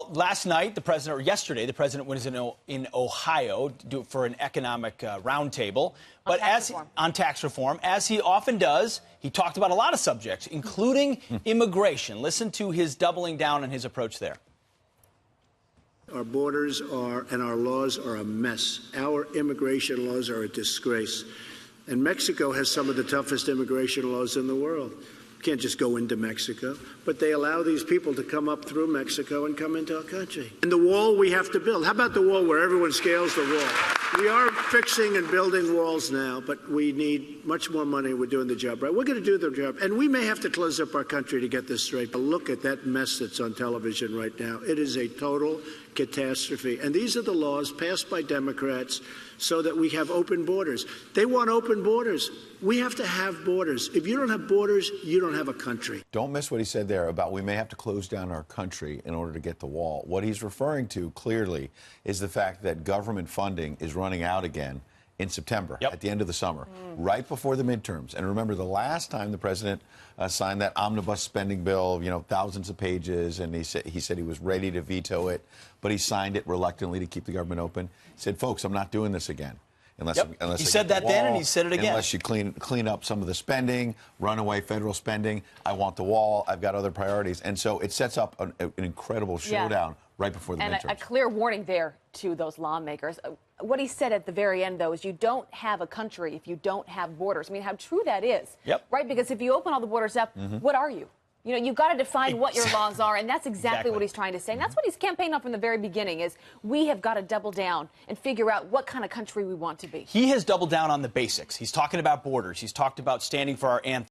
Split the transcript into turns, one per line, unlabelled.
Last night, or yesterday, the president was in Ohio for an economic roundtable. But on tax reform, as he often does, he talked about a lot of subjects, including immigration. Listen to his doubling down on his approach there.
Our borders and our laws are a mess. Our immigration laws are a disgrace. And Mexico has some of the toughest immigration laws in the world. You can't just go into Mexico, but they allow these people to come up through Mexico and come into our country. And the wall we have to build. How about the wall where everyone scales the wall? We are fixing and building walls now, but we need much more money. We're doing the job right. We're going to do the job. And we may have to close up our country to get this straight. But look at that mess that's on television right now. It is a total catastrophe. And these are the laws passed by Democrats so that we have open borders. They want open borders. We have to have borders. If you don't have borders, you don't have a country.
Don't miss what he said there about we may have to close down our country in order to get the wall. What he's referring to clearly is the fact that government funding is running out again in September, at the end of the summer, right before the midterms. And remember, the last time the president signed that omnibus spending bill, thousands of pages, and he said he was ready to veto it, but he signed it reluctantly to keep the government open. He said, folks, I'm not doing this again. Unless
he said that then, and he said it again.
Unless you clean up some of the spending, runaway federal spending. I want the wall. I've got other priorities. And so it sets up an incredible showdown right before the midterms.
And a clear warning there to those lawmakers. What he said at the very end, though, is you don't have a country if you don't have borders. I mean, how true that is. Right? Because if you open all the borders up, what are you? You've got to define what your laws are, and that's exactly what he's trying to say. And that's what he's campaigned on from the very beginning, is we have got to double down and figure out what kind of country we want to be.
He has doubled down on the basics. He's talking about borders. He's talked about standing for our anthem.